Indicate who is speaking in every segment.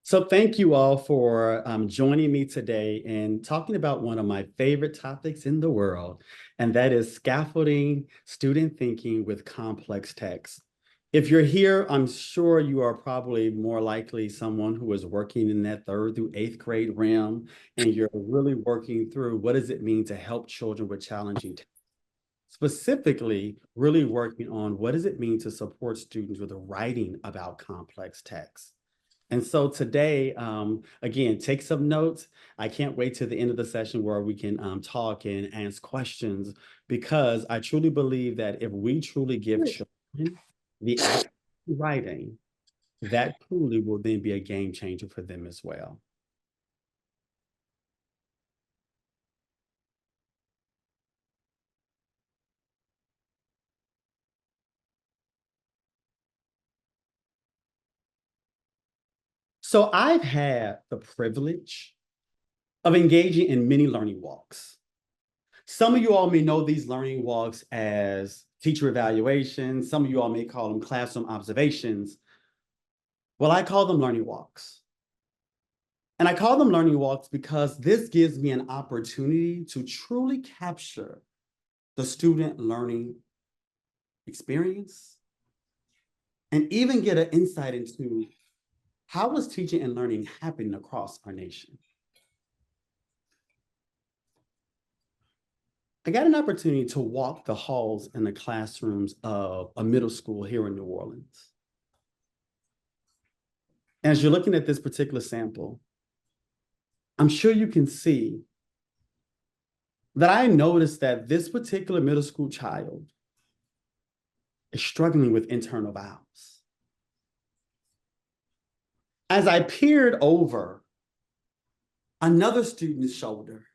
Speaker 1: So thank you all for joining me today and talking about one of my favorite topics in the world, and that is scaffolding student thinking with complex text. If you're here, I'm sure you are probably more likely someone who is working in that 3rd through 8th grade realm, and you're really working through what does it mean to help children with challenging tests. Specifically, really working on what does it mean to support students with writing about complex texts. And so today, again, take some notes. I can't wait to the end of the session where we can talk and ask questions, because I truly believe that if we truly give children the act of writing, that truly will then be a game changer for them as well. So I've had the privilege of engaging in many learning walks. Some of you all may know these learning walks as teacher evaluations. Some of you all may call them classroom observations. Well, I call them learning walks. And I call them learning walks because this gives me an opportunity to truly capture the student learning experience and even get an insight into how is teaching and learning happening across our nation. I got an opportunity to walk the halls and the classrooms of a middle school here in New Orleans. As you're looking at this particular sample, I'm sure you can see that I noticed that this particular middle school child is struggling with internal vowels. As I peered over another student's shoulder,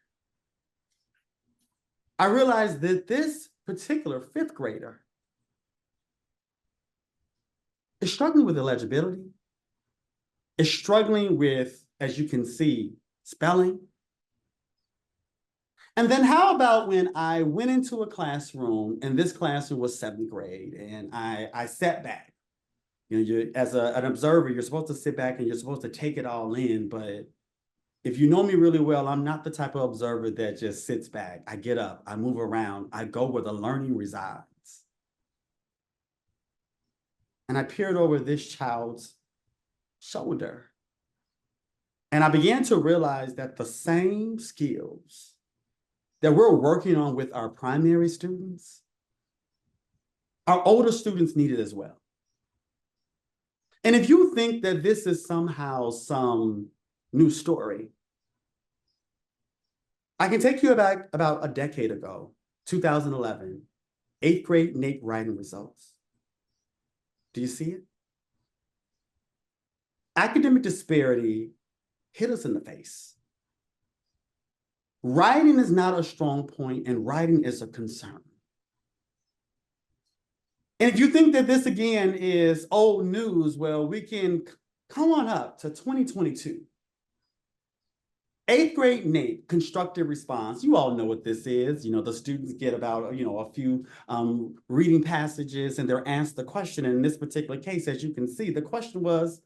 Speaker 1: I realized that this particular 5th grader is struggling with illegibility, is struggling with, as you can see, spelling. And then how about when I went into a classroom, and this classroom was 7th grade, and I sat back. As an observer, you're supposed to sit back and you're supposed to take it all in, but if you know me really well, I'm not the type of observer that just sits back. I get up, I move around, I go where the learning resides. And I peered over this child's shoulder, and I began to realize that the same skills that we're working on with our primary students, our older students need it as well. And if you think that this is somehow some new story, I can take you back about a decade ago, 2011, 8th grade NAEP writing results. Do you see it? Academic disparity hit us in the face. Writing is not a strong point, and writing is a concern. And if you think that this again is old news, well, we can come on up to 2022. 8th grade NAEP, constructive response. You all know what this is. The students get about, a few reading passages, and they're asked the question. And in this particular case, as you can see, the question was,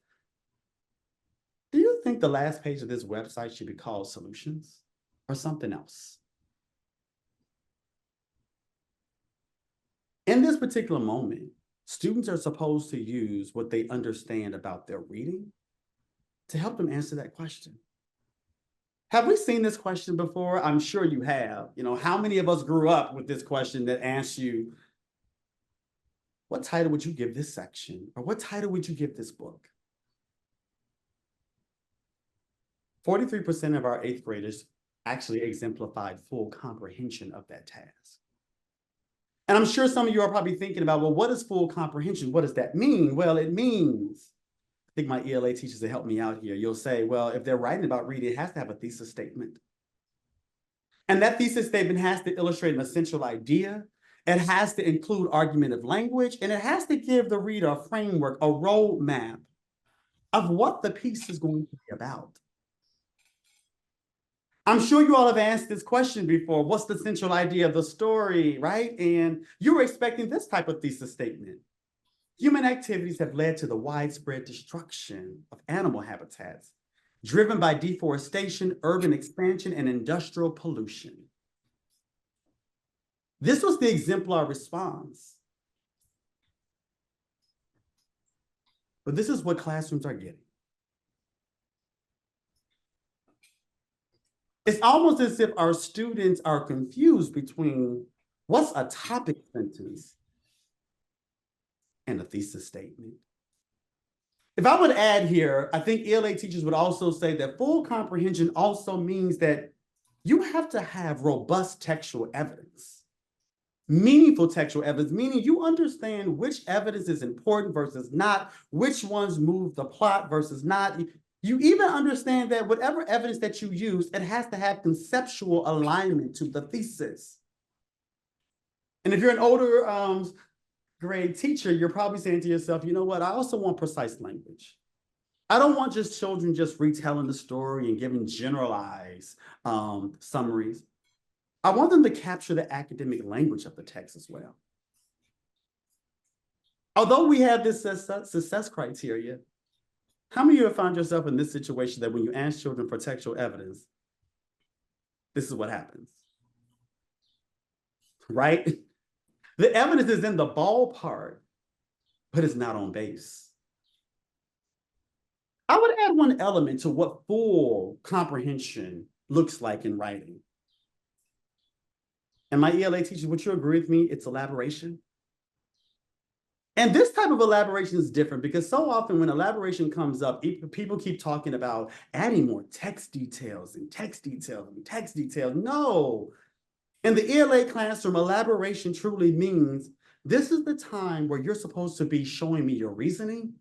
Speaker 1: do you think the last page of this website should be called Solutions or something else? In this particular moment, students are supposed to use what they understand about their reading to help them answer that question. Have we seen this question before? I'm sure you have. How many of us grew up with this question that asks you, what title would you give this section? Or what title would you give this book? 43% of our 8th graders actually exemplified full comprehension of that task. And I'm sure some of you are probably thinking about, well, what is full comprehension? What does that mean? Well, it means, I think my ELA teachers will help me out here. You'll say, well, if they're writing about reading, it has to have a thesis statement. And that thesis statement has to illustrate an essential idea. It has to include argumentative language, and it has to give the reader a framework, a roadmap of what the piece is going to be about. I'm sure you all have asked this question before. What's the central idea of the story, right? And you were expecting this type of thesis statement. Human activities have led to the widespread destruction of animal habitats driven by deforestation, urban expansion, and industrial pollution. This was the exemplar response. But this is what classrooms are getting. It's almost as if our students are confused between what's a topic sentence and a thesis statement. If I would add here, I think ELA teachers would also say that full comprehension also means that you have to have robust textual evidence, meaningful textual evidence, meaning you understand which evidence is important versus not, which ones move the plot versus not. You even understand that whatever evidence that you use, it has to have conceptual alignment to the thesis. And if you're an older grade teacher, you're probably saying to yourself, you know what, I also want precise language. I don't want just children just retelling the story and giving generalized summaries. I want them to capture the academic language of the text as well. Although we have this success criteria, how many of you have found yourself in this situation that when you ask children for textual evidence, this is what happens, right? The evidence is in the ballpark, but it's not on base. I would add one element to what full comprehension looks like in writing. And my ELA teachers, would you agree with me? It's elaboration. And this type of elaboration is different because so often when elaboration comes up, people keep talking about adding more text details and text details and text details. No. In the ELA classroom, elaboration truly means this is the time where you're supposed to be showing me your reasoning.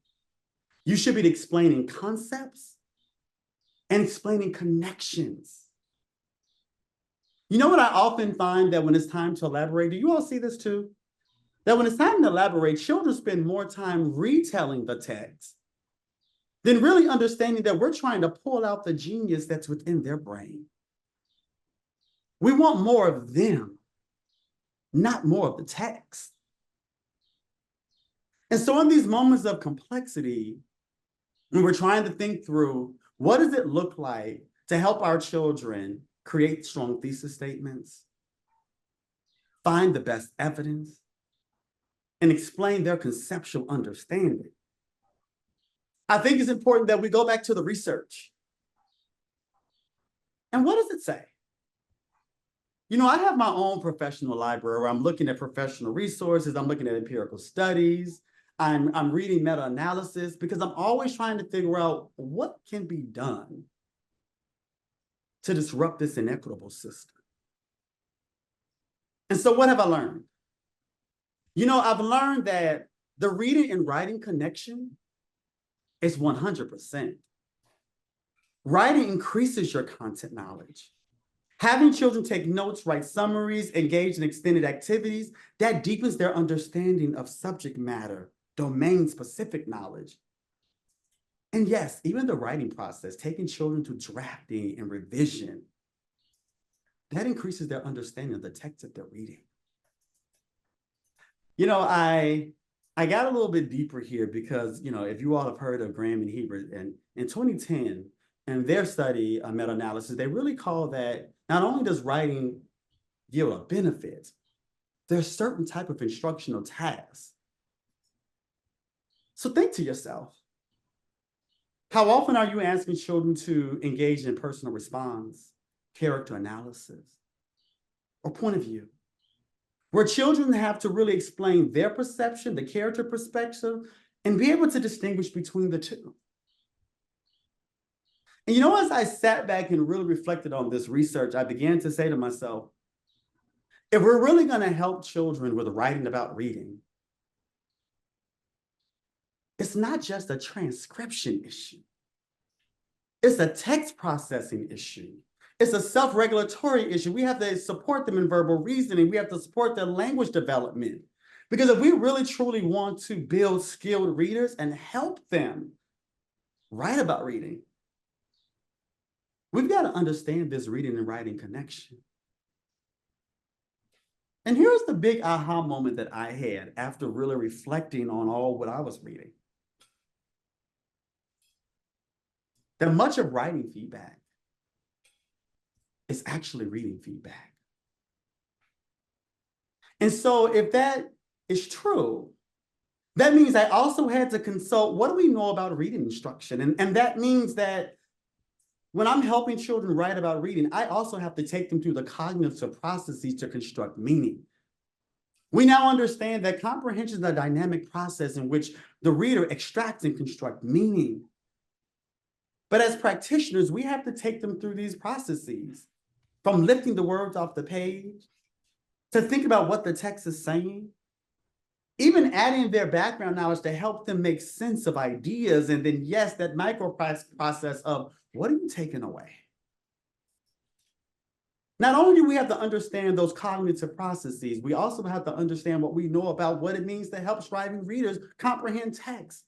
Speaker 1: You should be explaining concepts and explaining connections. You know what I often find that when it's time to elaborate, do you all see this too? That when it's time to elaborate, children spend more time retelling the text than really understanding that we're trying to pull out the genius that's within their brain. We want more of them, not more of the text. And so in these moments of complexity, when we're trying to think through what does it look like to help our children create strong thesis statements, find the best evidence, and explain their conceptual understanding, I think it's important that we go back to the research. And what does it say? You know, I have my own professional library where I'm looking at professional resources, I'm looking at empirical studies, I'm reading meta-analysis because I'm always trying to figure out what can be done to disrupt this inequitable system. And so what have I learned? You know, I've learned that the reading and writing connection is 100%. Writing increases your content knowledge. Having children take notes, write summaries, engage in extended activities, that deepens their understanding of subject matter, domain-specific knowledge. And yes, even the writing process, taking children to drafting and revision, that increases their understanding of the text that they're reading. You know, I got a little bit deeper here because, you know, if you all have heard of Graham and Hebert, and in 2010, in their study, meta-analysis, they really call that not only does writing yield a benefit, there's certain type of instructional tasks. So think to yourself, how often are you asking children to engage in personal response, character analysis, or point of view? Where children have to really explain their perception, the character perspective, and be able to distinguish between the two. And you know, as I sat back and really reflected on this research, I began to say to myself, if we're really going to help children with writing about reading, it's not just a transcription issue. It's a text processing issue. It's a self-regulatory issue. We have to support them in verbal reasoning. We have to support their language development. Because if we really truly want to build skilled readers and help them write about reading, we've got to understand this reading and writing connection. And here's the big aha moment that I had after really reflecting on all what I was reading. that much of writing feedback is actually reading feedback. And so if that is true, that means I also had to consult, what do we know about reading instruction? And that means that when I'm helping children write about reading, I also have to take them through the cognitive processes to construct meaning. We now understand that comprehension is a dynamic process in which the reader extracts and constructs meaning. But as practitioners, we have to take them through these processes, from lifting the words off the page, to think about what the text is saying, even adding their background knowledge to help them make sense of ideas. And then, yes, that micro process of, what are you taking away? Not only do we have to understand those cognitive processes, we also have to understand what we know about what it means to help striving readers comprehend text.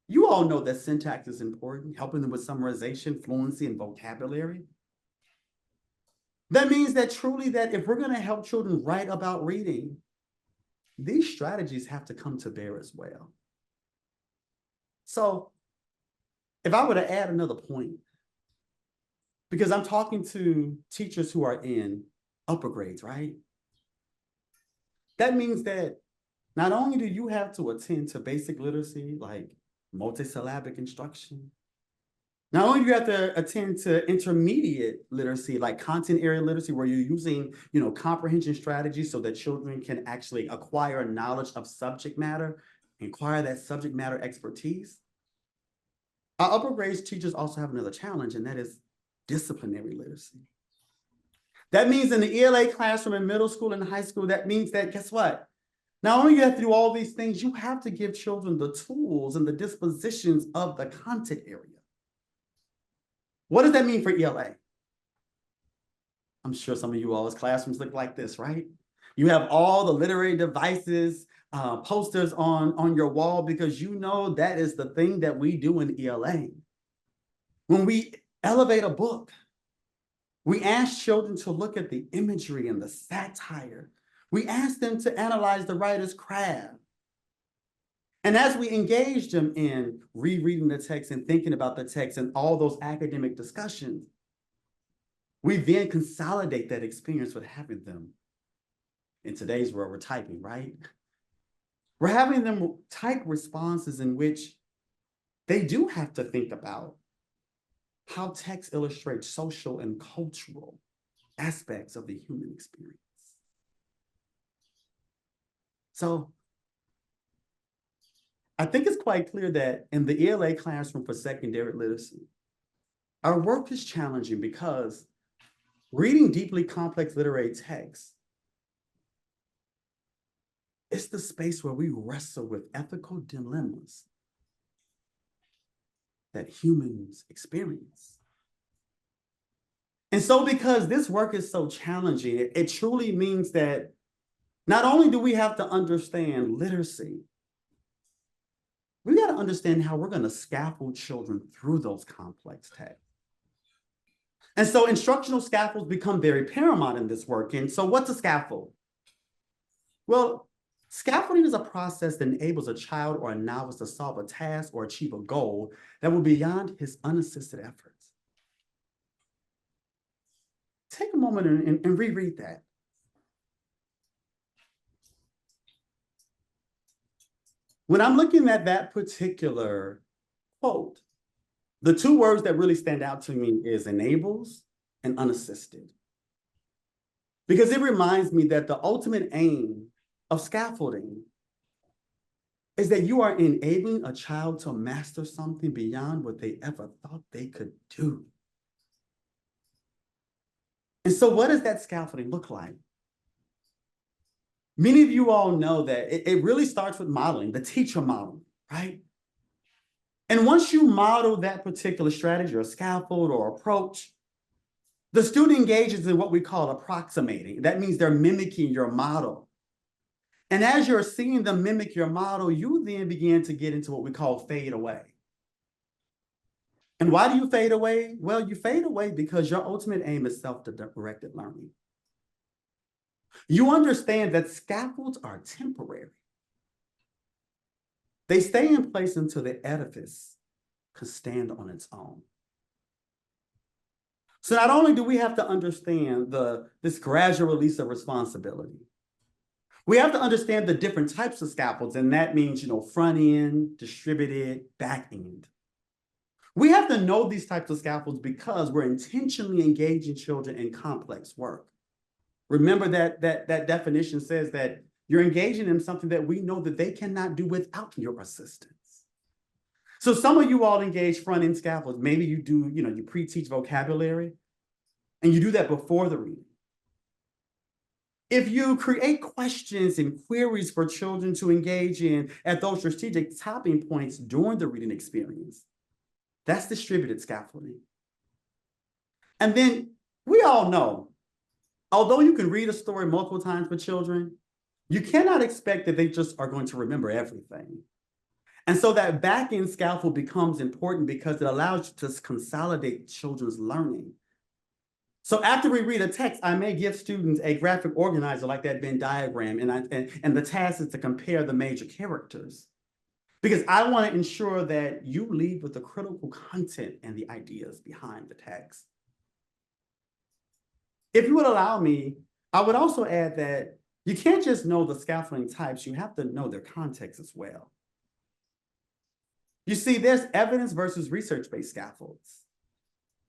Speaker 1: You all know that syntax is important, helping them with summarization, fluency, and vocabulary. That means that truly that if we're going to help children write about reading, these strategies have to come to bear as well. So if I were to add another point, because I'm talking to teachers who are in upper grades, right? That means that not only do you have to attend to basic literacy, like multisyllabic instruction, not only do you have to attend to intermediate literacy, like content area literacy, where you're using, comprehension strategies so that children can actually acquire knowledge of subject matter, acquire that subject matter expertise. Our upper grades teachers also have another challenge, and that is disciplinary literacy. That means in the ELA classroom in middle school and high school, that means that, guess what? Not only do you have to do all these things, you have to give children the tools and the dispositions of the content area. What does that mean for ELA? I'm sure some of you all's classrooms look like this, right? You have all the literary devices, posters on your wall, because you know that is the thing that we do in ELA. When we elevate a book, we ask children to look at the imagery and the satire. We ask them to analyze the writer's craft. And as we engage them in rereading the text and thinking about the text and all those academic discussions, we then consolidate that experience with having them. In today's world, we're typing, right? We're having them type responses in which they do have to think about how text illustrates social and cultural aspects of the human experience. So I think it's quite clear that in the ELA classroom for secondary literacy, our work is challenging because reading deeply complex literary texts is the space where we wrestle with ethical dilemmas that humans experience. And so because this work is so challenging, it truly means that not only do we have to understand literacy, we got to understand how we're going to scaffold children through those complex texts. And so instructional scaffolds become very paramount in this work. And so what's a scaffold? Well, scaffolding is a process that enables a child or a novice to solve a task or achieve a goal that will be beyond his unassisted efforts. Take a moment and reread that. When I'm looking at that particular quote, the two words that really stand out to me is enables and unassisted. Because it reminds me that the ultimate aim of scaffolding is that you are enabling a child to master something beyond what they ever thought they could do. And so what does that scaffolding look like? Many of you all know that it really starts with modeling, the teacher model, right? And once you model that particular strategy or scaffold or approach, the student engages in what we call approximating. That means they're mimicking your model. And as you're seeing them mimic your model, you then begin to get into what we call fade away. And why do you fade away? Well, you fade away because your ultimate aim is self-directed learning. You understand that scaffolds are temporary. They stay in place until the edifice can stand on its own. So not only do we have to understand this gradual release of responsibility, we have to understand the different types of scaffolds, and that means, front end, distributed, back end. We have to know these types of scaffolds because we're intentionally engaging children in complex work. Remember that definition says that you're engaging in something that we know that they cannot do without your assistance. So some of you all engage front-end scaffolds. Maybe you do, you pre-teach vocabulary, and you do that before the reading. If you create questions and queries for children to engage in at those strategic topping points during the reading experience, that's distributed scaffolding. And then we all know, although you can read a story multiple times with children, you cannot expect that they just are going to remember everything. And so that back-end scaffold becomes important because it allows you to consolidate children's learning. So after we read a text, I may give students a graphic organizer like that Venn diagram, and the task is to compare the major characters, because I want to ensure that you leave with the critical content and the ideas behind the text. If you would allow me, I would also add that you can't just know the scaffolding types, you have to know their context as well. You see, there's evidence versus research-based scaffolds.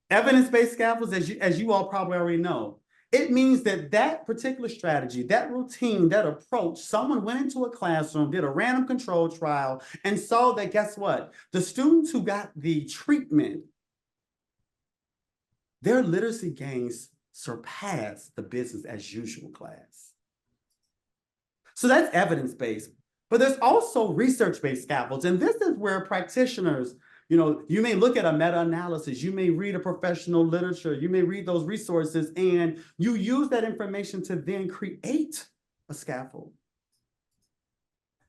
Speaker 1: Evidence-based scaffolds, as you all probably already know, it means that particular strategy, that routine, that approach, someone went into a classroom, did a random control trial, and saw that, guess what? The students who got the treatment, their literacy gains surpassed the business as usual class. So that's evidence-based. But there's also research-based scaffolds, and this is where practitioners, you may look at a meta-analysis, you may read a professional literature, you may read those resources, and you use that information to then create a scaffold.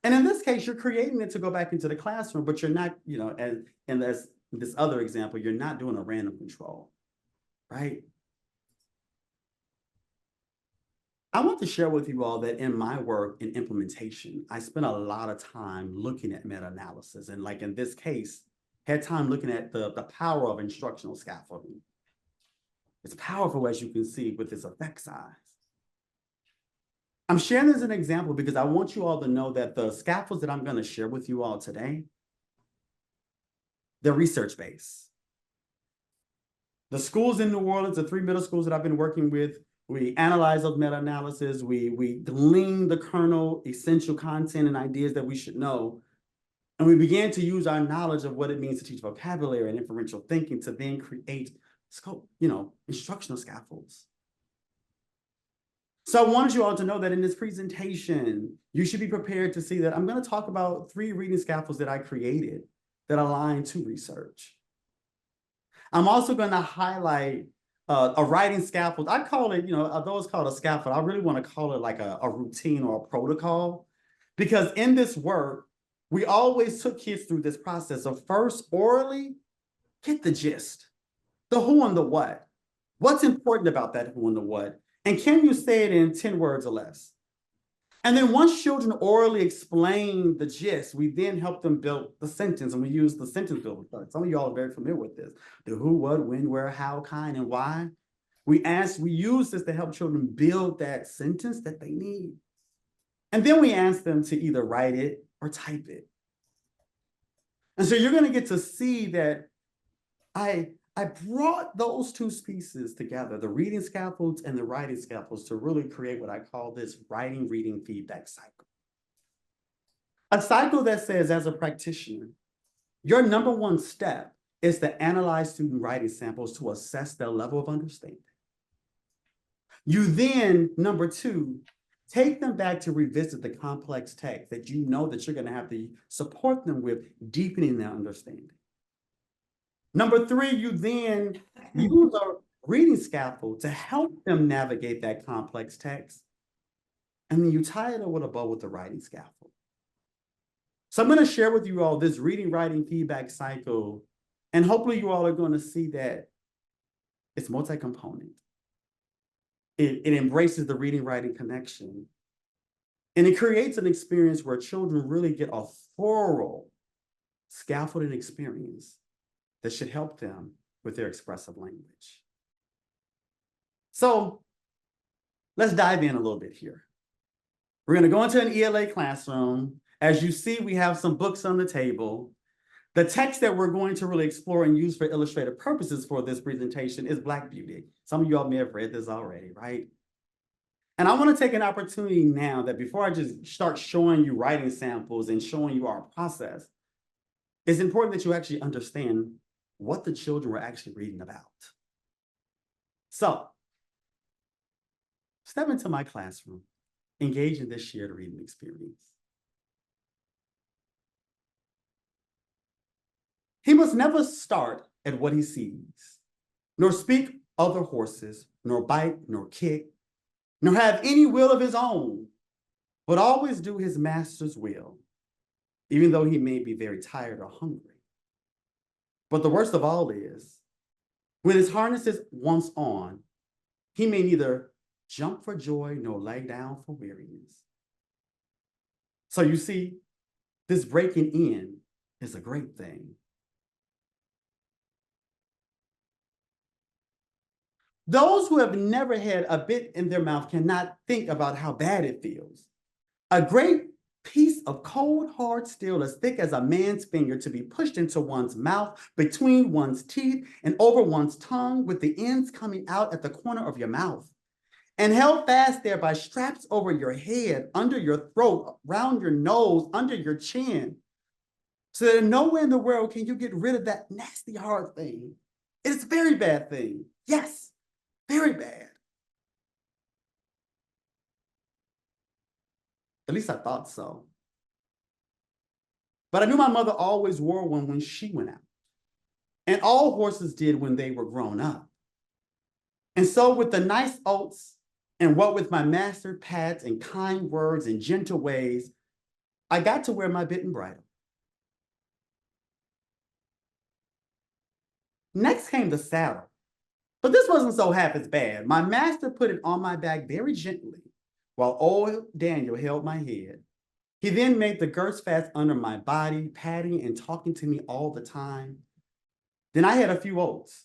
Speaker 1: And in this case, you're creating it to go back into the classroom, but you're not, and as this other example, you're not doing a random control, right? I want to share with you all that in my work in implementation, I spent a lot of time looking at meta-analysis, and like in this case, had time looking at the power of instructional scaffolding. It's powerful, as you can see, with its effect size. I'm sharing this as an example because I want you all to know that the scaffolds that I'm going to share with you all today, they're research-based. The schools in New Orleans, the 3 middle schools that I've been working with, we analyze those meta-analysis, we glean the kernel, essential content and ideas that we should know. And we began to use our knowledge of what it means to teach vocabulary and inferential thinking to then create instructional scaffolds. So I wanted you all to know that in this presentation, you should be prepared to see that I'm going to talk about 3 reading scaffolds that I created that align to research. I'm also going to highlight a writing scaffold. I call it, although it's called a scaffold, I really want to call it like a routine or a protocol, because in this work, we always took kids through this process of first orally get the gist, the who and the what. What's important about that who and the what? And can you say it in 10 words or less? And then once children orally explain the gist, we then help them build the sentence, and we use the sentence builder. Some of you all are very familiar with this. The who, what, when, where, how, kind, and why. We use this to help children build that sentence that they need. And then we ask them to either write it or type it. And so you're going to get to see that I brought those 2 pieces together, the reading scaffolds and the writing scaffolds, to really create what I call this writing-reading feedback cycle. A cycle that says, as a practitioner, your number 1 step is to analyze student writing samples to assess their level of understanding. You then, number 2, take them back to revisit the complex text that you know that you're going to have to support them with, deepening their understanding. Number 3, you then use a reading scaffold to help them navigate that complex text. And then you tie it up with a bow with the writing scaffold. So I'm going to share with you all this reading-writing feedback cycle, and hopefully you all are going to see that it's multi-component. It embraces the reading-writing connection. And it creates an experience where children really get a thorough scaffolding experience that should help them with their expressive language. So let's dive in a little bit here. We're going to go into an ELA classroom. As you see, we have some books on the table. The text that we're going to really explore and use for illustrative purposes for this presentation is Black Beauty. Some of you all may have read this already, right? And I want to take an opportunity now that before I just start showing you writing samples and showing you our process, it's important that you actually understand what the children were actually reading about. So, step into my classroom, engage in this shared reading experience. He must never start at what he sees, nor speak other horses, nor bite, nor kick, nor have any will of his own, but always do his master's will, even though he may be very tired or hungry. But the worst of all is, when his harness is once on, he may neither jump for joy nor lay down for weariness. So you see, this breaking in is a great thing. Those who have never had a bit in their mouth cannot think about how bad it feels. A great piece of cold, hard steel as thick as a man's finger to be pushed into one's mouth, between one's teeth, and over one's tongue, with the ends coming out at the corner of your mouth, and held fast there by straps over your head, under your throat, round your nose, under your chin, so that nowhere in the world can you get rid of that nasty, hard thing. It's a very bad thing. Yes, very bad. At least I thought so. But I knew my mother always wore one when she went out. And all horses did when they were grown up. And so with the nice oats, and what with my mastered pats and kind words and gentle ways, I got to wear my bit and bridle. Next came the saddle. But this wasn't so half as bad. My master put it on my back very gently, while old Daniel held my head. He then made the girths fast under my body, patting and talking to me all the time. Then I had a few oats,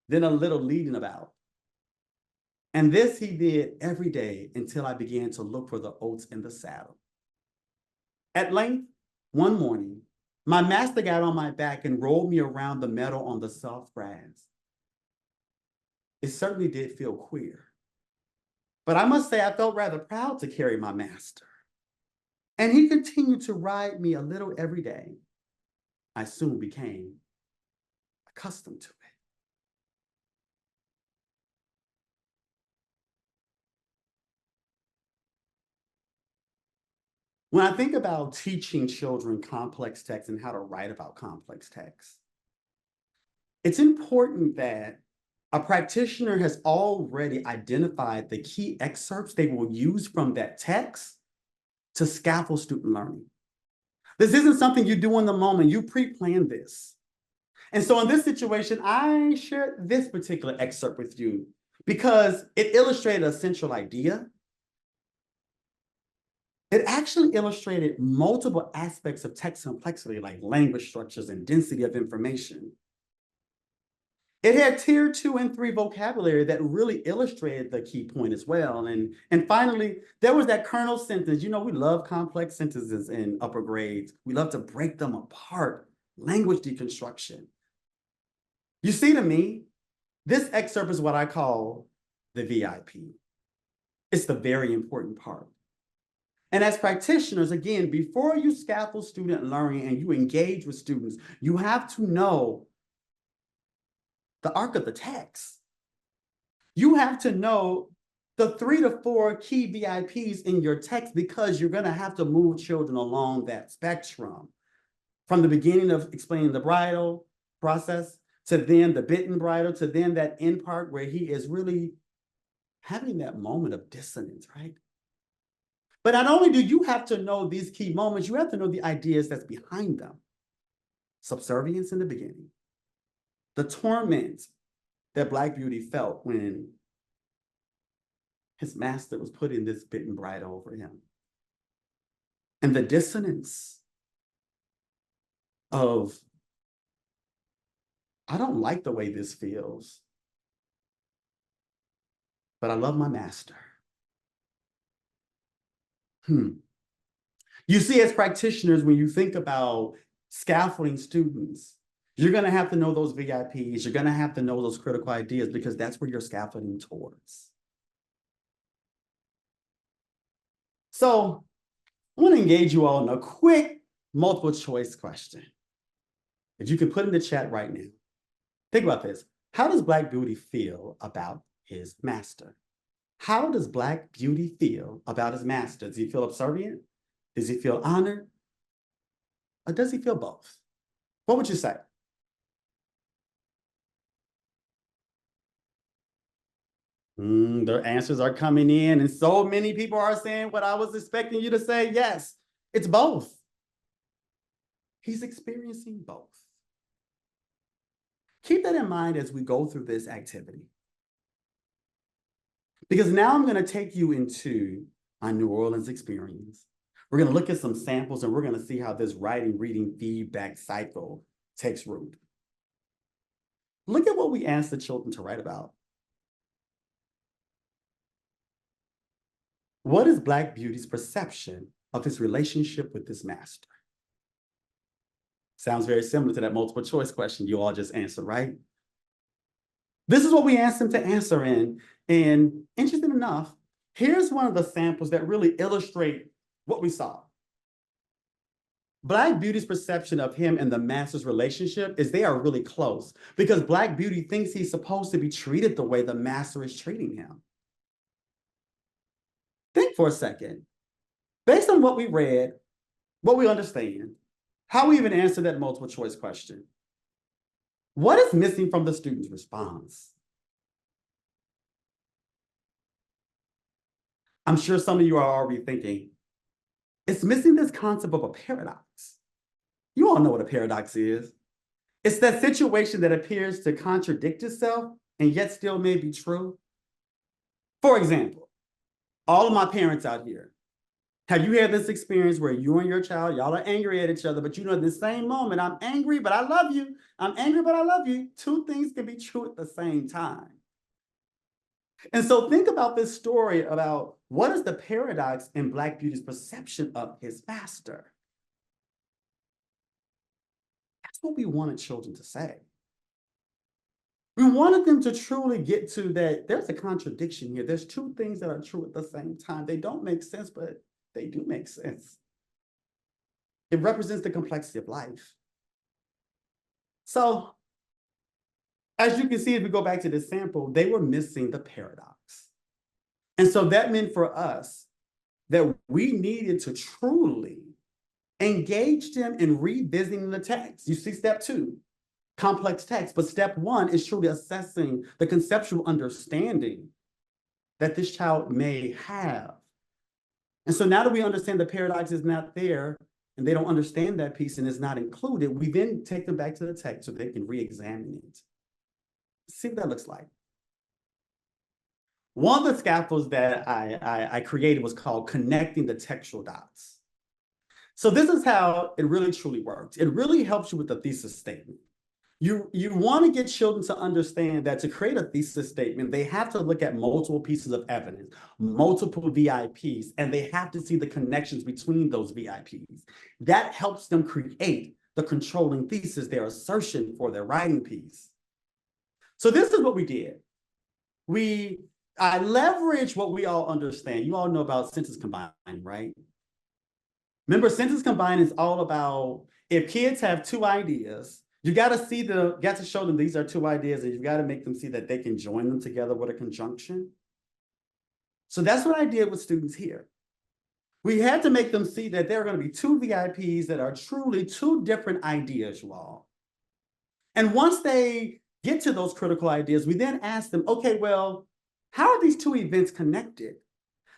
Speaker 1: then a little leading about. And this he did every day until I began to look for the oats in the saddle. At length, one morning, my master got on my back and rolled me around the meadow on the soft grass. It certainly did feel queer, but I must say I felt rather proud to carry my master. And he continued to ride me a little every day. I soon became accustomed to it. When I think about teaching children complex text and how to write about complex text, it's important that a practitioner has already identified the key excerpts they will use from that text to scaffold student learning. This isn't something you do in the moment, you pre-plan this. And so in this situation, I shared this particular excerpt with you because it illustrated a central idea. It actually illustrated multiple aspects of text complexity, like language structures and density of information. It had tier 2 and 3 vocabulary that really illustrated the key point as well. And finally, there was that kernel sentence. You know, we love complex sentences in upper grades. We love to break them apart, language deconstruction. You see, to me, this excerpt is what I call the VIP. It's the very important part. And as practitioners, again, before you scaffold student learning and you engage with students, you have to know the arc of the text. You have to know the 3 to 4 key VIPs in your text because you're going to have to move children along that spectrum. From the beginning of explaining the bridle process, to then the bit and bridle, to then that end part where he is really having that moment of dissonance, right? But not only do you have to know these key moments, you have to know the ideas that's behind them. Subservience in the beginning. The torment that Black Beauty felt when his master was putting this bit and bridle over him. And the dissonance of, I don't like the way this feels. but I love my master. You see, as practitioners, when you think about scaffolding students, you're going to have to know those VIPs. You're going to have to know those critical ideas because that's where you're scaffolding towards. So I want to engage you all in a quick multiple choice question. If you could put in the chat right now, think about this. How does Black Beauty feel about his master? How does Black Beauty feel about his master? Does he feel subservient? Does he feel honored? Or does he feel both? What would you say? The answers are coming in, and so many people are saying what I was expecting you to say. Yes, it's both. He's experiencing both. Keep that in mind as we go through this activity. Because now I'm going to take you into my New Orleans experience. We're going to look at some samples, and we're going to see how this writing, reading, feedback cycle takes root. Look at what we asked the children to write about. What is Black Beauty's perception of his relationship with this master? Sounds very similar to that multiple choice question you all just answered, right? This is what we asked them to answer in. And interesting enough, here's one of the samples that really illustrate what we saw. Black Beauty's perception of him and the master's relationship is they are really close because Black Beauty thinks he's supposed to be treated the way the master is treating him. Think for a second. Based on what we read, what we understand, how we even answered that multiple choice question, what is missing from the student's response? I'm sure some of you are already thinking, it's missing this concept of a paradox. You all know what a paradox is. It's that situation that appears to contradict itself and yet still may be true. For example, all of my parents out here, have you had this experience where you and your child, y'all are angry at each other, but you know, at the same moment, I'm angry, but I love you. I'm angry, but I love you. Two things can be true at the same time. And so think about this story about what is the paradox in Black Beauty's perception of his master? That's what we wanted children to say. We wanted them to truly get to that there's a contradiction here. There's two things that are true at the same time. They don't make sense, but they do make sense. It represents the complexity of life. So, as you can see, if we go back to this sample, they were missing the paradox. And so that meant for us that we needed to truly engage them in revisiting the text. You see step 2, complex text, but step 1 is truly assessing the conceptual understanding that this child may have. And so now that we understand the paradox is not there and they don't understand that piece and is not included, we then take them back to the text so they can re-examine it. See what that looks like. One of the scaffolds that I created was called connecting the textual dots. So this is how it really truly works. It really helps you with the thesis statement. You want to get children to understand that to create a thesis statement, they have to look at multiple pieces of evidence, multiple VIPs, and they have to see the connections between those VIPs. That helps them create the controlling thesis, their assertion for their writing piece. So this is what we did. I leveraged what we all understand. You all know about sentence combining, right? Remember, sentence combining is all about if kids have two ideas, you got to show them these are two ideas, and you got to make them see that they can join them together with a conjunction. So that's what I did with students here. We had to make them see that there are going to be two VIPs that are truly two different ideas, you all. And once they get to those critical ideas, we then ask them, okay, well, how are these two events connected?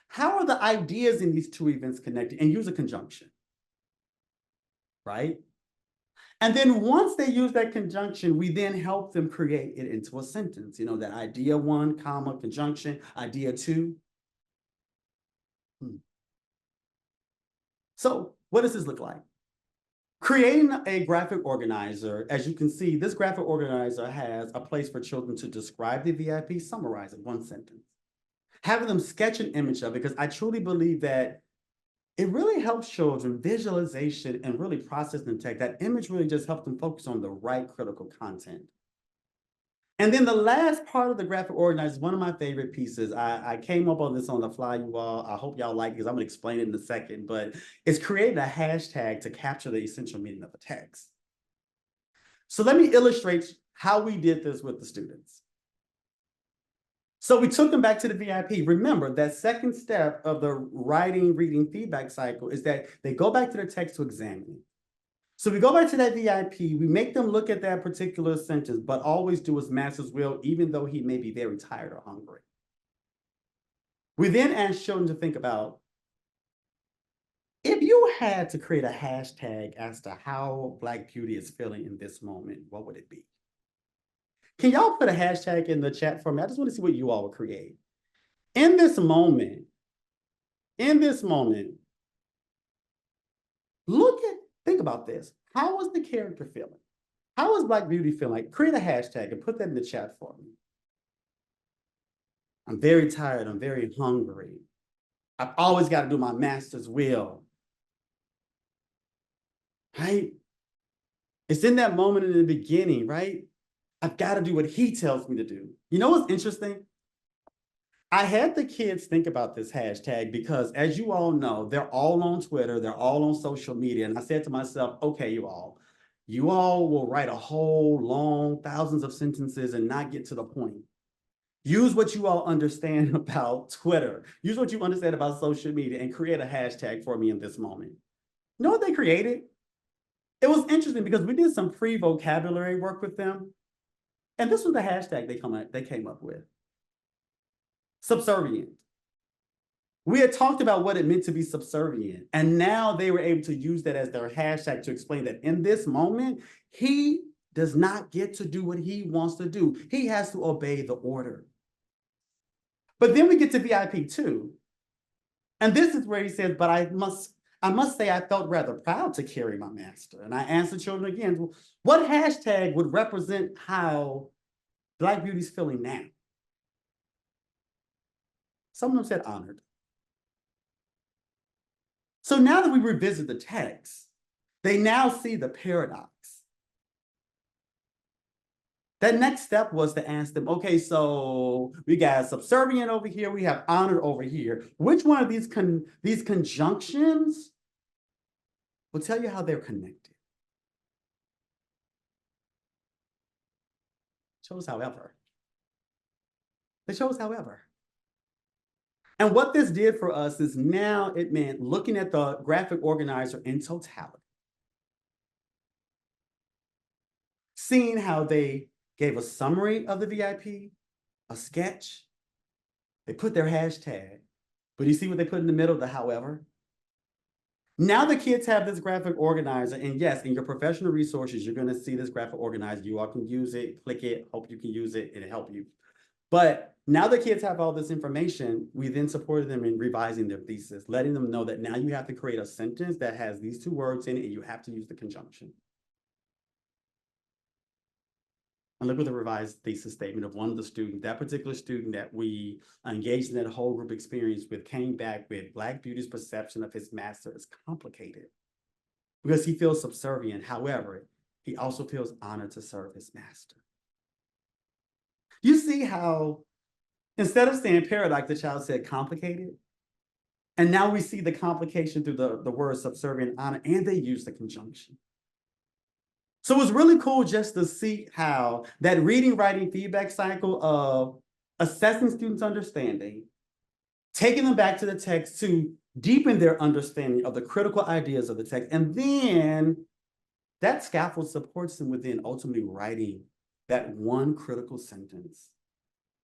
Speaker 1: How are the ideas in these two events connected? And use a conjunction, right? And then once they use that conjunction, we then help them create it into a sentence. You know, that idea 1, comma, conjunction, idea 2. So what does this look like? Creating a graphic organizer, as you can see, this graphic organizer has a place for children to describe the VIP, summarize it, one sentence. having them sketch an image of it, because I truly believe that it really helps children visualization and really processing the text. That image really just helps them focus on the right critical content. And then the last part of the graphic organizer is one of my favorite pieces. I came up on this on the fly, you all. I hope y'all like it because I'm going to explain it in a second, but it's creating a hashtag to capture the essential meaning of the text. So let me illustrate how we did this with the students. So we took them back to the VIP. Remember, that second step of the writing, reading feedback cycle is that they go back to the text to examine it. So we go back to that VIP, we make them look at that particular sentence, but always do as master's will, even though he may be very tired or hungry. We then ask children to think about, if you had to create a hashtag as to how Black beauty is feeling in this moment, what would it be? Can y'all put a hashtag in the chat for me? I just want to see what you all would create. In this moment, think about this. How was the character feeling? How was Black beauty feeling? Like, create a hashtag and put that in the chat for me. I'm very tired. I'm very hungry. I've always got to do my master's will. Right? It's in that moment in the beginning, right? I've got to do what he tells me to do. You know what's interesting? I had the kids think about this hashtag because, as you all know, they're all on Twitter, they're all on social media. And I said to myself, okay, you all will write a whole long thousands of sentences and not get to the point. Use what you all understand about Twitter. Use what you understand about social media and create a hashtag for me in this moment. You know what they created? It was interesting because we did some free vocabulary work with them. And this was the hashtag they came up with. Subservient. We had talked about what it meant to be subservient, and now they were able to use that as their hashtag to explain that in this moment, he does not get to do what he wants to do. He has to obey the order. But then we get to VIP 2. And this is where he says, but I must say I felt rather proud to carry my master. And I asked the children again, what hashtag would represent how Black beauty's feeling now? Some of them said honored. So now that we revisit the text, they now see the paradox. That next step was to ask them, okay, so we got subservient over here, we have honored over here. Which one of these conjunctions will tell you how they're connected? Chose however. They chose however. And what this did for us is now it meant looking at the graphic organizer in totality, seeing how they gave a summary of the VIP, a sketch, they put their hashtag, but you see what they put in the middle, the however? Now the kids have this graphic organizer, and yes, in your professional resources, you're gonna see this graphic organizer. You all can use it, click it, hope you can use it, it'll help you. But now the kids have all this information, we then supported them in revising their thesis, letting them know that now you have to create a sentence that has these 2 words in it and you have to use the conjunction. And look at the revised thesis statement of one of the students, that particular student that we engaged in that whole group experience with came back with Black beauty's perception of his master is complicated because he feels subservient. However, he also feels honored to serve his master. You see how instead of saying paradox, the child said complicated. And now we see the complication through the word subservient, honor, and they use the conjunction. So it was really cool just to see how that reading, writing feedback cycle of assessing students' understanding, taking them back to the text to deepen their understanding of the critical ideas of the text, and then that scaffold supports them within ultimately writing that one critical sentence.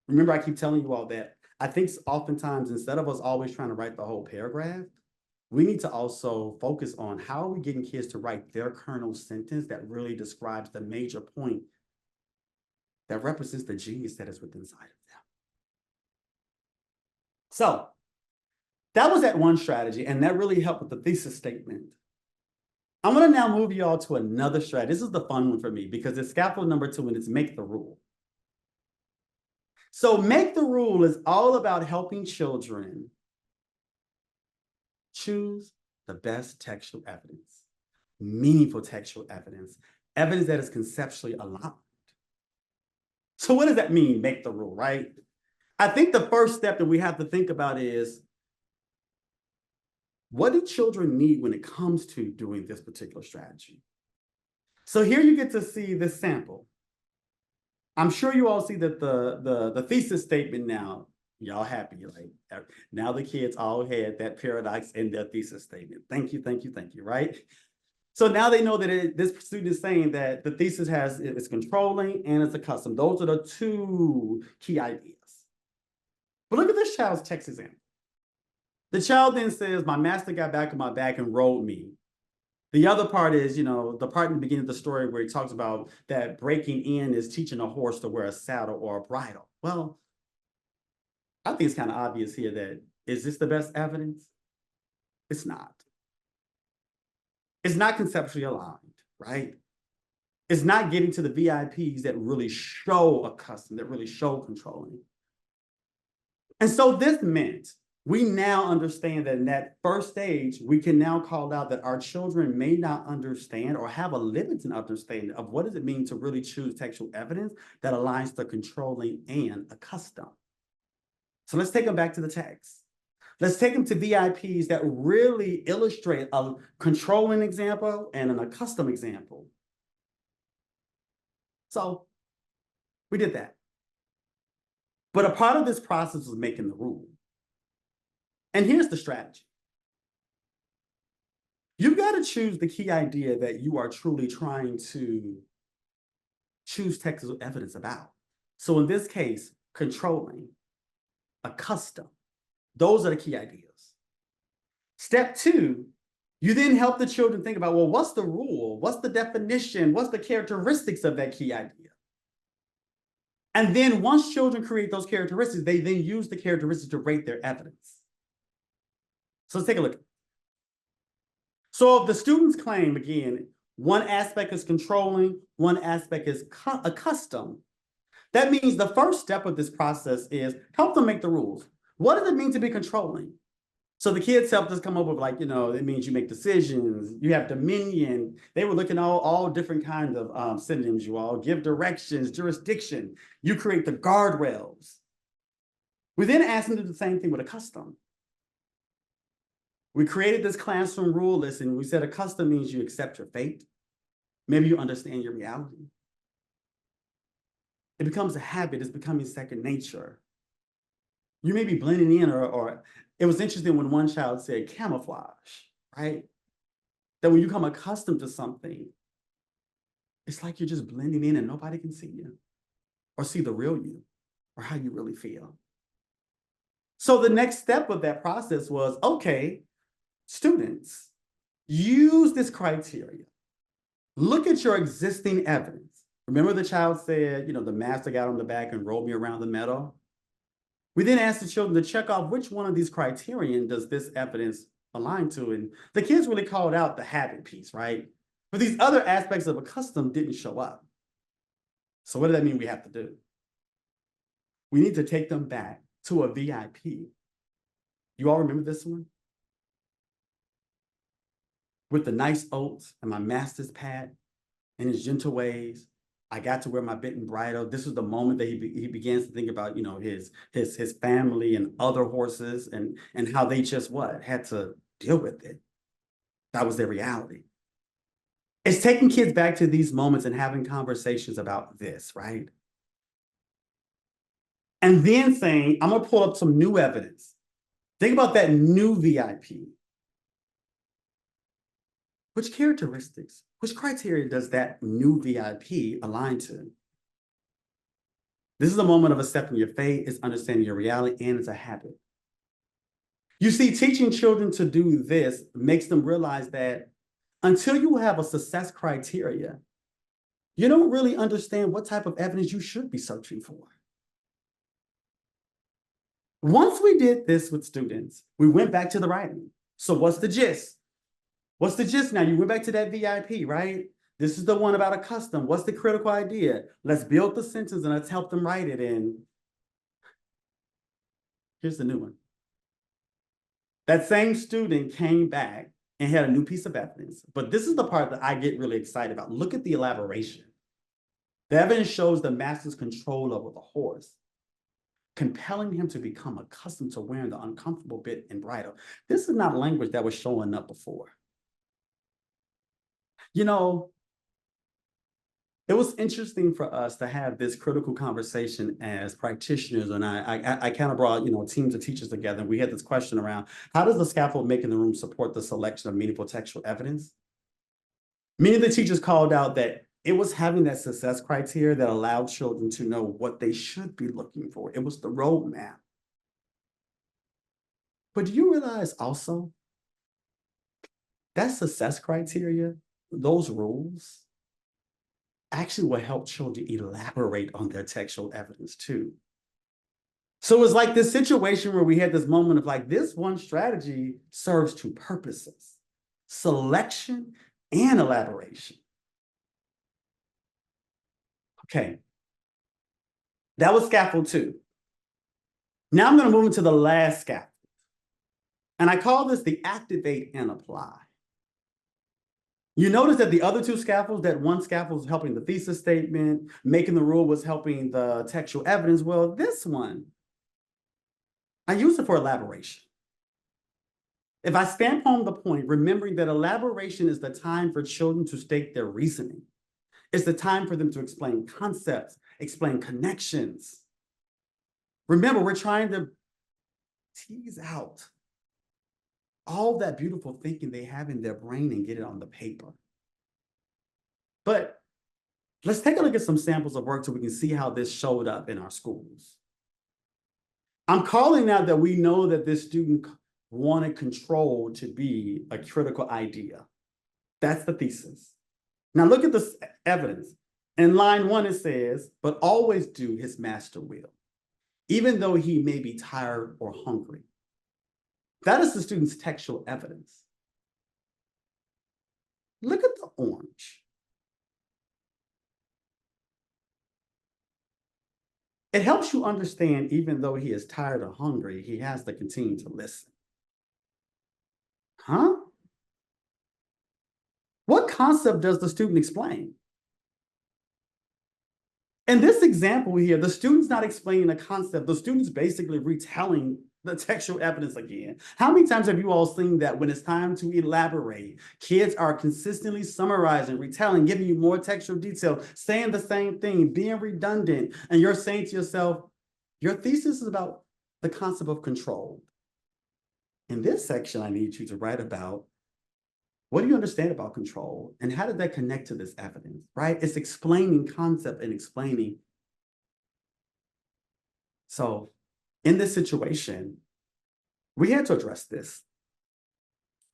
Speaker 1: Remember, I keep telling you all that I think oftentimes, instead of us always trying to write the whole paragraph, we need to also focus on how are we getting kids to write their kernel sentence that really describes the major point that represents the genius that is within inside of them. So that was that one strategy, and that really helped with the thesis statement. I'm going to now move you all to another strategy. This is the fun one for me because it's scaffold number 2 and it's make the rule. So Make the Rule is all about helping children choose the best textual evidence, meaningful textual evidence, evidence that is conceptually aligned. So what does that mean, make the rule, right? I think the first step that we have to think about is, what do children need when it comes to doing this particular strategy? So here you get to see this sample. I'm sure you all see that the thesis statement now, y'all happy, like now the kids all had that paradox in their thesis statement. Thank you, thank you, thank you, right? So now they know that this student is saying that the thesis is controlling and it's a custom. Those are the two key ideas. But look at this child's text example. The child then says, my master got back on my back and rode me. The other part is, the part in the beginning of the story where he talks about that breaking in is teaching a horse to wear a saddle or a bridle. Well, I think it's kind of obvious here that, is this the best evidence? It's not. It's not conceptually aligned, right? It's not getting to the VIPs that really show a custom, that really show controlling. And so this meant we now understand that in that first stage, we can now call out that our children may not understand or have a limited understanding of what does it mean to really choose textual evidence that aligns to controlling and a custom. So let's take them back to the text. Let's take them to VIPs that really illustrate a controlling example and a custom example. So we did that. But a part of this process was making the rule. And here's the strategy. You've got to choose the key idea that you are truly trying to choose textual evidence about. So in this case, controlling, a custom. Those are the key ideas. Step two, you then help the children think about, well, what's the rule? What's the definition? What's the characteristics of that key idea? And then once children create those characteristics, they then use the characteristics to rate their evidence. So let's take a look. So if the students claim, again, one aspect is controlling, one aspect is a custom, that means the first step of this process is help them make the rules. What does it mean to be controlling? So the kids helped us come up with, like, it means you make decisions, you have dominion. They were looking at all different kinds of synonyms, you all. Give directions, jurisdiction. You create the guardrails. We then asked them to do the same thing with a custom. We created this classroom rule list, and we said a custom means you accept your fate. Maybe you understand your reality. It becomes a habit. It's becoming second nature. You may be blending in, or it was interesting when one child said camouflage, right? That when you become accustomed to something, it's like you're just blending in and nobody can see you or see the real you or how you really feel. So the next step of that process was, okay, students, use this criteria. Look at your existing evidence. Remember the child said, the master got on the back and rolled me around the meadow? We then asked the children to check off which one of these criterion does this evidence align to. And the kids really called out the habit piece, right? But these other aspects of a custom didn't show up. So what does that mean we have to do? We need to take them back to a VIP. You all remember this one? With the nice oats and my master's pat and his gentle ways, I got to wear my bit and bridle. This was the moment that he begins to think about, his family and other horses and how they just had to deal with it. That was their reality. It's taking kids back to these moments and having conversations about this, right? And then saying, I'm gonna pull up some new evidence. Think about that new VIP. Which characteristics, which criteria does that new VIP align to? This is a moment of accepting your fate, it's understanding your reality, and it's a habit. You see, teaching children to do this makes them realize that until you have a success criteria, you don't really understand what type of evidence you should be searching for. Once we did this with students, we went back to the writing. So what's the gist? What's the gist now? You went back to that VIP, right? This is the one about a custom. What's the critical idea? Let's build the sentence and let's help them write it in. Here's the new one. That same student came back and had a new piece of evidence. But this is the part that I get really excited about. Look at the elaboration. The evidence shows the master's control over the horse, compelling him to become accustomed to wearing the uncomfortable bit and bridle. This is not language that was showing up before. You know, it was interesting for us to have this critical conversation as practitioners, and I kind of brought, teams of teachers together, and we had this question around, how does the scaffold make in the room support the selection of meaningful textual evidence? Many of the teachers called out that it was having that success criteria that allowed children to know what they should be looking for. It was the roadmap. But do you realize also that success criteria, those rules, actually will help children elaborate on their textual evidence too. So it's like this situation where we had this moment of like, this one strategy serves two purposes: selection and elaboration. Okay, that was scaffold 2. Now I'm going to move into the last scaffold. And I call this the activate and apply. You notice that the other two scaffolds, that one scaffold was helping the thesis statement, making the rule was helping the textual evidence. Well, this one, I use it for elaboration. If I stamp home the point, remembering that elaboration is the time for children to state their reasoning. It's the time for them to explain concepts, explain connections. Remember, we're trying to tease out all that beautiful thinking they have in their brain and get it on the paper. But let's take a look at some samples of work so we can see how this showed up in our schools. I'm calling out that we know that this student wanted control to be a critical idea. That's the thesis. Now look at this evidence. In line 1, it says, but always do his master will, even though he may be tired or hungry. That is the student's textual evidence. Look at the orange. It helps you understand, even though he is tired or hungry, he has to continue to listen. Huh? What concept does the student explain? In this example here, the student's not explaining a concept. The student's basically retelling the textual evidence again. How many times have you all seen that when it's time to elaborate, kids are consistently summarizing, retelling, giving you more textual detail, saying the same thing, being redundant, and you're saying to yourself, your thesis is about the concept of control. In this section, I need you to write about, what do you understand about control? And how did that connect to this evidence, right? It's explaining concept and explaining. So in this situation, we had to address this.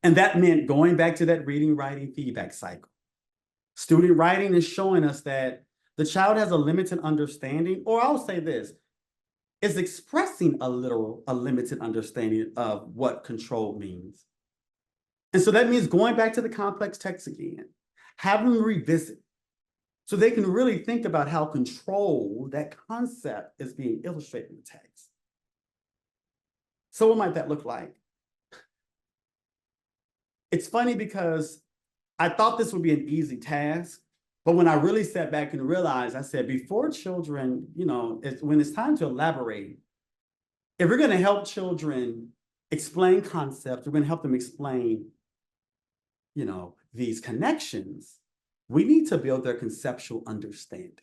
Speaker 1: And that meant going back to that reading, writing feedback cycle. Student writing is showing us that the child has a limited understanding, or I'll say this, is expressing a limited understanding of what control means. And so that means going back to the complex text again, have them revisit so they can really think about how control, that concept, is being illustrated in the text. So what might that look like? It's funny because I thought this would be an easy task, but when I really sat back and realized, I said, before children, when it's time to elaborate, if we're going to help children explain concepts, we're going to help them explain, these connections, we need to build their conceptual understanding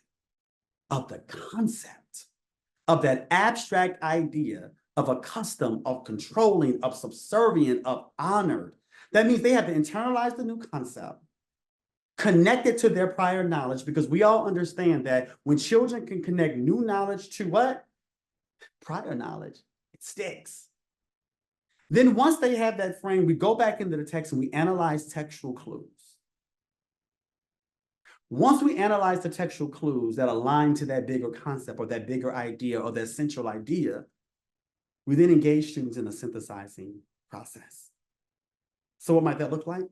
Speaker 1: of the concept, of that abstract idea of a custom, of controlling, of subservient, of honored. That means they have to internalize the new concept, connect it to their prior knowledge, because we all understand that when children can connect new knowledge to what? Prior knowledge, it sticks. Then once they have that frame, we go back into the text and we analyze textual clues. Once we analyze the textual clues that align to that bigger concept or that bigger idea or that central idea, we then engage students in the synthesizing process. So what might that look like?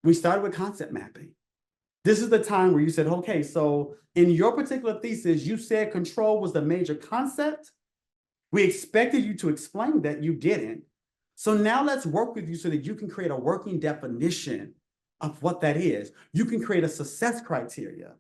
Speaker 1: We started with concept mapping. This is the time where you said, okay, so in your particular thesis, you said control was the major concept. We expected you to explain that, you didn't. So now let's work with you so that you can create a working definition of what that is. You can create a success criteria.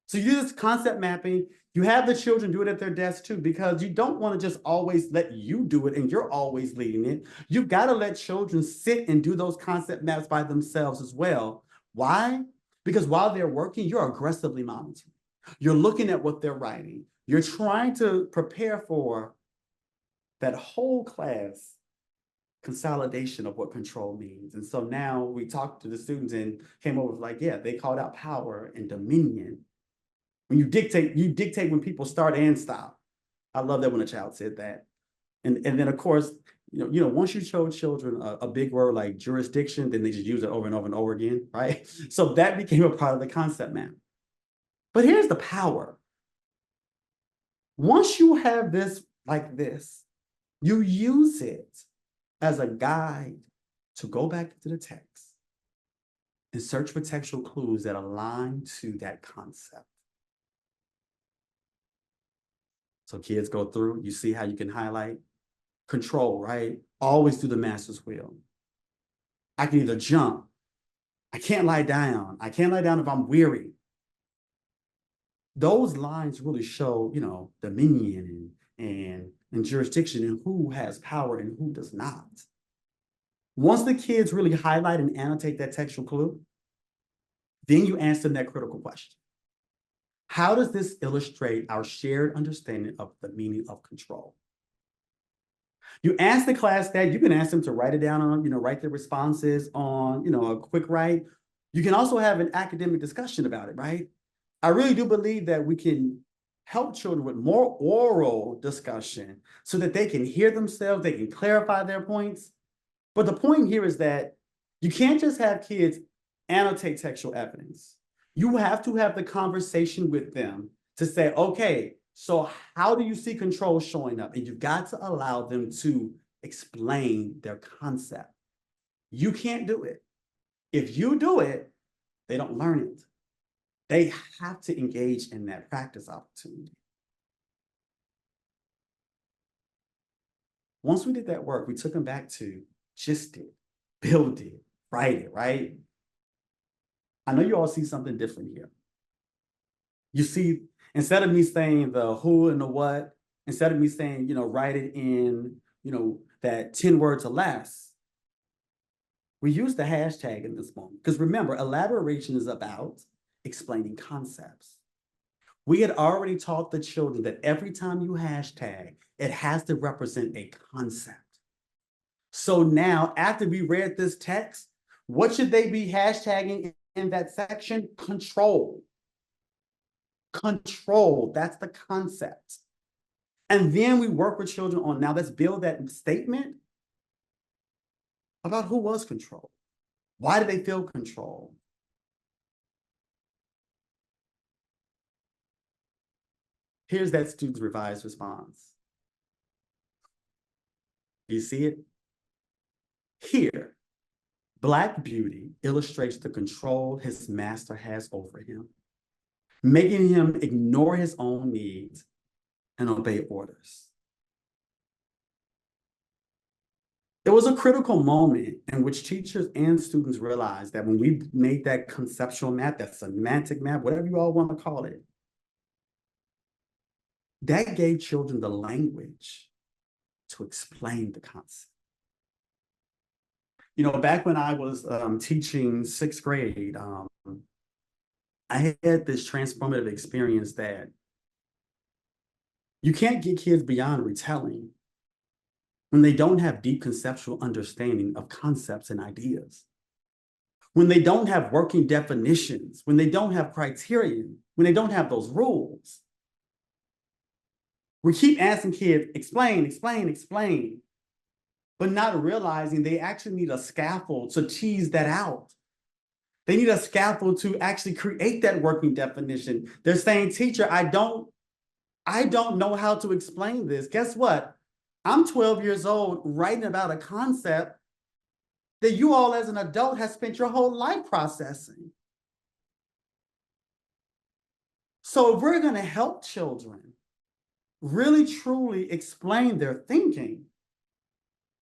Speaker 1: So you do this concept mapping. You have the children do it at their desk too, because you don't want to just always let you do it and you're always leading it. You've got to let children sit and do those concept maps by themselves as well. Why? Because while they're working, you're aggressively monitoring. You're looking at what they're writing. You're trying to prepare for that whole class consolidation of what control means. And so now we talked to the students and came over like, yeah, they called out power and dominion. When you dictate when people start and stop. I love that when a child said that. And then of course, once you show children a big word like jurisdiction, then they just use it over and over and over again, right? So that became a part of the concept map. But here's the power. Once you have this like this, you use it as a guide to go back to the text and search for textual clues that align to that concept. So kids go through, you see how you can highlight. Control, right? Always do the master's wheel. I can either jump. I can't lie down. I can't lie down if I'm weary. Those lines really show, dominion and jurisdiction and who has power and who does not. Once the kids really highlight and annotate that textual clue, then you answer them that critical question. How does this illustrate our shared understanding of the meaning of control? You ask the class that, you can ask them to write it down on, write their responses on, a quick write. You can also have an academic discussion about it, right? I really do believe that we can help children with more oral discussion so that they can hear themselves, they can clarify their points. But the point here is that you can't just have kids annotate textual evidence. You have to have the conversation with them to say, okay, so how do you see control showing up? And you've got to allow them to explain their concept. You can't do it. If you do it, they don't learn it. They have to engage in that practice opportunity. Once we did that work, we took them back to gist it, build it, write it, right? I know you all see something different here. You see, instead of me saying the who and the what, instead of me saying, write it in, that 10 words or less, we use the hashtag in this moment. Because remember, elaboration is about explaining concepts. We had already taught the children that every time you hashtag, it has to represent a concept. So now, after we read this text, what should they be hashtagging in that section? Control. Control, that's the concept. And then we work with children on, now let's build that statement about who was controlled. Why did they feel controlled? Here's that student's revised response. You see it? Here, Black Beauty illustrates the control his master has over him, making him ignore his own needs and obey orders. There was a critical moment in which teachers and students realized that when we made that conceptual map, that semantic map, whatever you all want to call it, that gave children the language to explain the concept. Back when I was teaching 6th grade, I had this transformative experience that you can't get kids beyond retelling when they don't have deep conceptual understanding of concepts and ideas, when they don't have working definitions, when they don't have criterion, when they don't have those rules. We keep asking kids, explain, explain, explain, but not realizing they actually need a scaffold to tease that out. They need a scaffold to actually create that working definition. They're saying, teacher, I don't know how to explain this. Guess what? I'm 12 years old writing about a concept that you all as an adult have spent your whole life processing. So if we're going to help children really truly explain their thinking,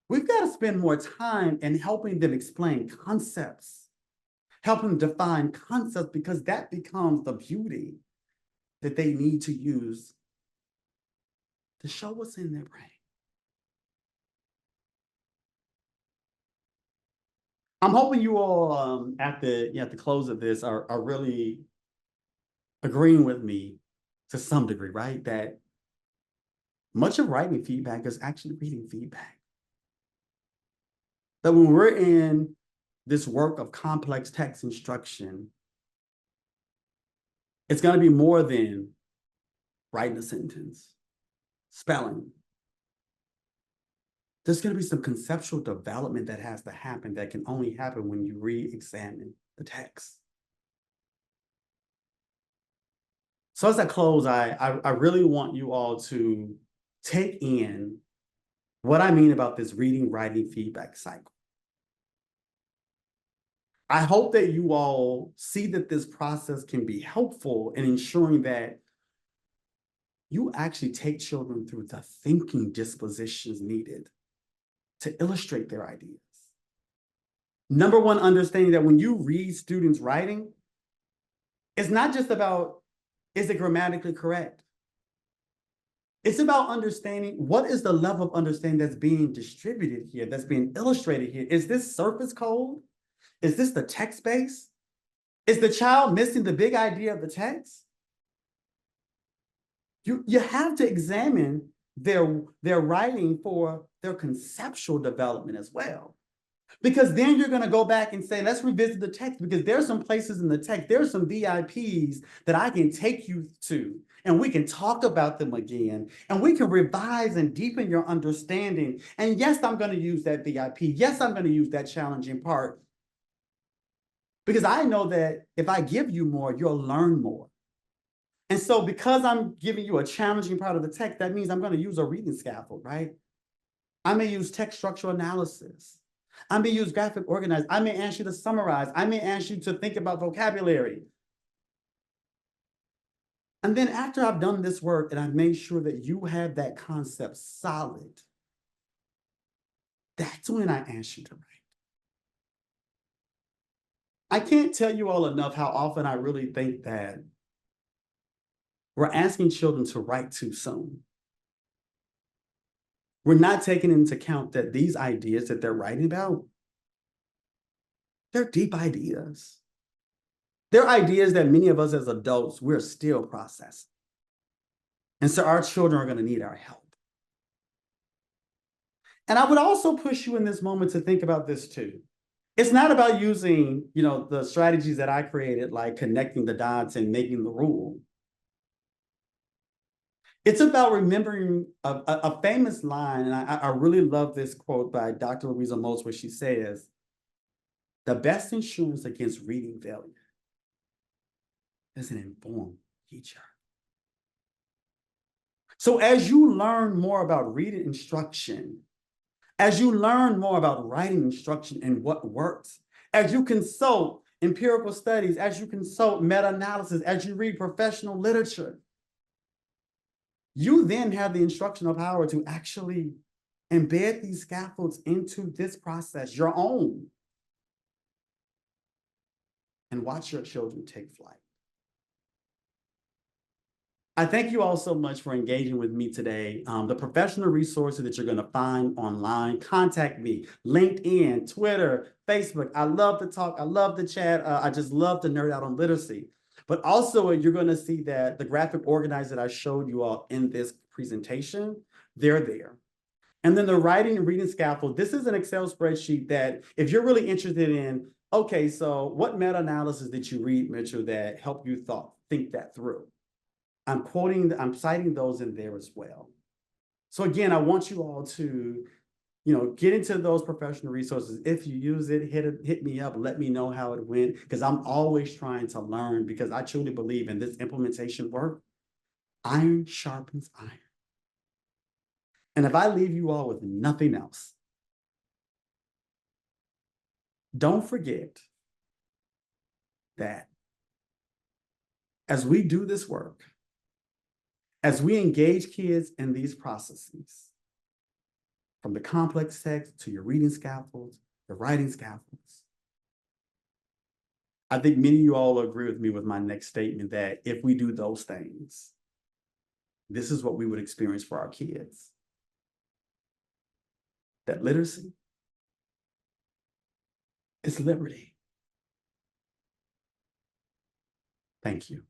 Speaker 1: we've got to spend more time in helping them explain concepts, helping them define concepts, because that becomes the beauty that they need to use to show what's in their brain. I'm hoping you all at the close of this are really agreeing with me to some degree, right? That much of writing feedback is actually reading feedback. That when we're in this work of complex text instruction, it's going to be more than writing a sentence, spelling. There's going to be some conceptual development that has to happen that can only happen when you re-examine the text. So as I close, I really want you all to take in what I mean about this reading, writing feedback cycle. I hope that you all see that this process can be helpful in ensuring that you actually take children through the thinking dispositions needed to illustrate their ideas. Number one, understanding that when you read students writing, it's not just about, is it grammatically correct? It's about understanding what is the level of understanding that's being distributed here, that's being illustrated here. Is this surface code? Is this the text base? Is the child missing the big idea of the text? You have to examine their writing for their conceptual development as well. Because then you're going to go back and say, let's revisit the text, because there's some places in the text, there's some VIPs that I can take you to, and we can talk about them again, and we can revise and deepen your understanding. And yes, I'm going to use that VIP. Yes, I'm going to use that challenging part, because I know that if I give you more, you'll learn more. And so because I'm giving you a challenging part of the text, that means I'm going to use a reading scaffold, right? I may use text structural analysis. I may use graphic organizing. I may ask you to summarize. I may ask you to think about vocabulary. And then after I've done this work and I've made sure that you have that concept solid, that's when I ask you to write. I can't tell you all enough how often I really think that we're asking children to write too soon. We're not taking into account that these ideas that they're writing about, they're deep ideas. They're ideas that many of us as adults, we're still processing. And so our children are going to need our help. And I would also push you in this moment to think about this too. It's not about using, the strategies that I created, like connecting the dots and making the rule. It's about remembering a famous line, and I really love this quote by Dr. Louisa Moulds, where she says, "The best insurance against reading failure is an informed teacher." So as you learn more about reading instruction, as you learn more about writing instruction and what works, as you consult empirical studies, as you consult meta-analysis, as you read professional literature, you then have the instructional power to actually embed these scaffolds into this process, your own, and watch your children take flight. I thank you all so much for engaging with me today. The professional resources that you're going to find online, contact me, LinkedIn, Twitter, Facebook. I love to talk. I love to chat. I just love to nerd out on literacy. But also, you're going to see that the graphic organizers that I showed you all in this presentation, they're there. And then the writing and reading scaffold, this is an Excel spreadsheet that if you're really interested in, okay, so what meta-analysis did you read, Mitchell, that helped you think that through? I'm citing those in there as well. So again, I want you all to, get into those professional resources. If you use it, hit me up, let me know how it went, because I'm always trying to learn, because I truly believe in this implementation work, iron sharpens iron. And if I leave you all with nothing else, don't forget that as we do this work, As we engage kids in these processes, from the complex text to your reading scaffolds, the writing scaffolds, I think many of you all agree with me with my next statement that if we do those things, this is what we would experience for our kids. That literacy is liberty. Thank you.